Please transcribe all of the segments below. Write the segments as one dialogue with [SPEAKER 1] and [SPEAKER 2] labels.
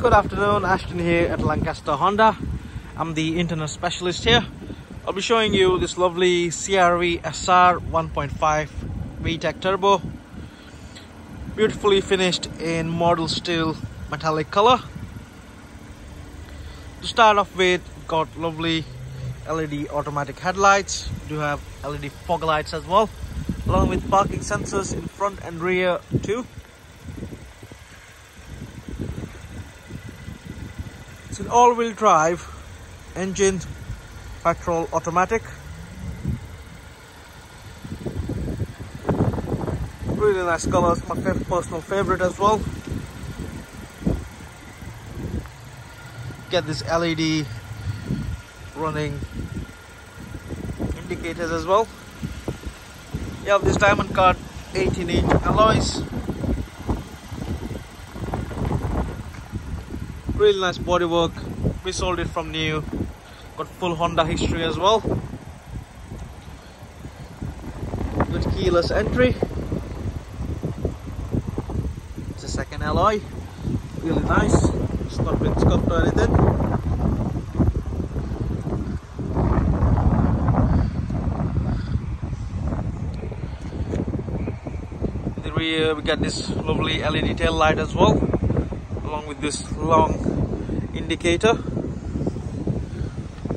[SPEAKER 1] Good afternoon, Ashton here at Lancaster Honda. I'm the internet specialist here. I'll be showing you this lovely CR-V SR 1.5 VTEC turbo. Beautifully finished in model steel metallic color. To start off with, got lovely LED automatic headlights. We do have LED fog lights as well, along with parking sensors in front and rear too. It's an all-wheel drive engine, petrol automatic. Really nice colors, my personal favorite as well. Get this LED running indicators as well. You have this diamond cut 18-inch alloys. Really nice bodywork. We sold it from new. Got full Honda history as well. Good keyless entry. It's a second alloy. Really nice. It's not been scuffed or anything. In the rear we got this lovely LED tail light as well, along with this long indicator.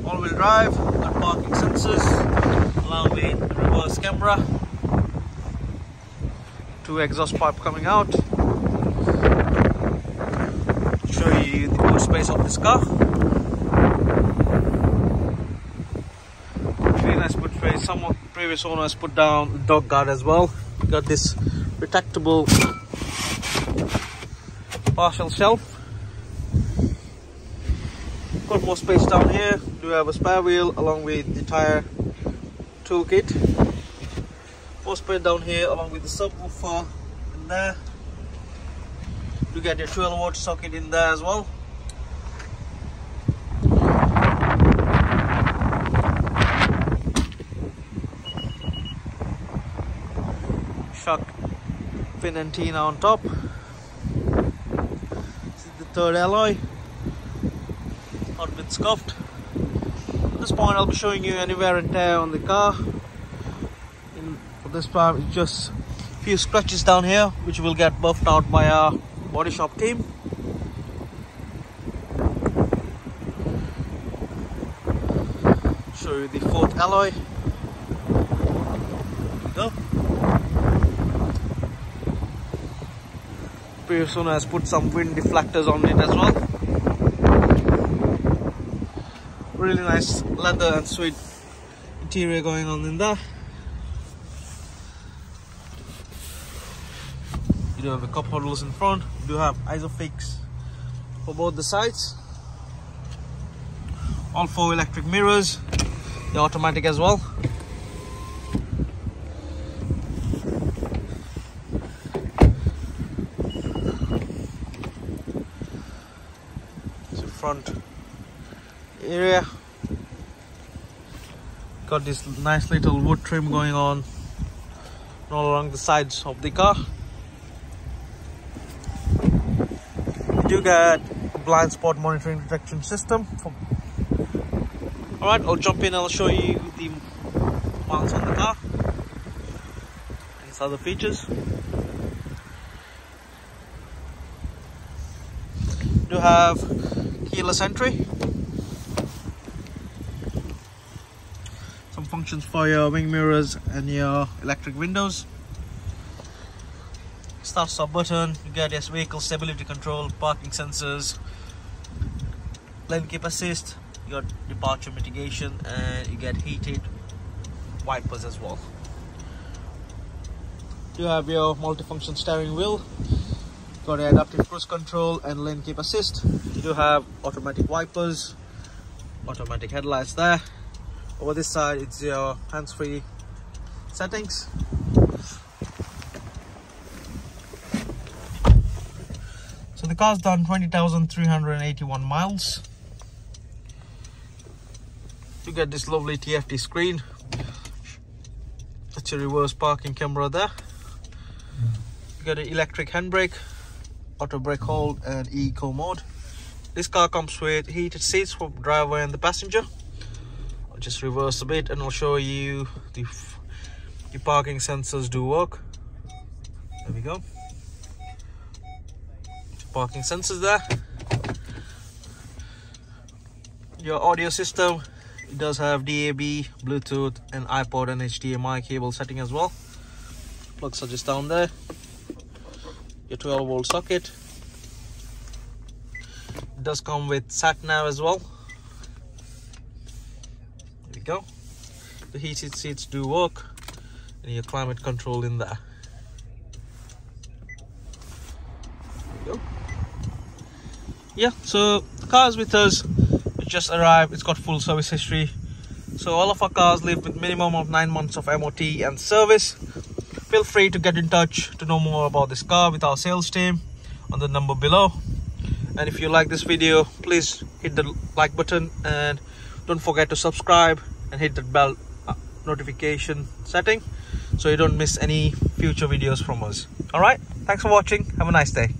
[SPEAKER 1] All-wheel drive, got parking sensors, along with reverse camera, 2 exhaust pipe coming out. Show you the boot space of this car. Really nice boot space. Some of the previous owners put down the dog guard as well. Got this retractable partial shelf. Got more space down here. Do have a spare wheel along with the tire toolkit. More space down here along with the subwoofer in there. You get your 12-volt socket in there as well. Shark fin antenna on top. This is the third alloy. Not been scuffed. At this point I'll be showing you any wear and tear on the car. For this part it's just a few scratches down here which will get buffed out by our body shop team. Show you the fourth alloy. There we go. Previous owner has put some wind deflectors on it as well. Really nice leather and sweet interior going on in there. You do have a cup holders in front. You do have isofix for both the sides. All 4 electric mirrors. The automatic as well. It's the front area. Got this nice little wood trim going on all along the sides of the car. You do get a blind spot monitoring detection system. Alright, I'll jump in and I'll show you the miles on the car and its other features. You do have keyless entry. Some functions for your wing mirrors and your electric windows. Start stop button. You get your vehicle stability control, parking sensors, lane keep assist. You got departure mitigation, and you get heated wipers as well. You have your multifunction steering wheel. Got adaptive cruise control and lane keep assist. You do have automatic wipers, automatic headlights there. Over this side it's your hands-free settings. So the car's done 20,381 miles. You get this lovely TFT screen. That's a reverse parking camera there. You got an electric handbrake, auto brake hold and Econ Mode. This car comes with heated seats for driver and the passenger. I'll just reverse a bit and I'll show you the parking sensors do work. There we go. Parking sensors there. Your audio system, it does have DAB, Bluetooth and iPod and HDMI cable setting as well. Plugs are just down there. Your 12-volt socket. It does come with sat nav as well. There we go. The heated seats do work, and your climate control in there. There we go. Yeah, so the car is with us. It just arrived. It's got full service history. So all of our cars live with minimum of 9 months of MOT and service. Feel free to get in touch to know more about this car with our sales team on the number below. And if you like this video, please hit the like button and don't forget to subscribe and hit the bell notification setting so you don't miss any future videos from us. All right, thanks for watching. Have a nice day.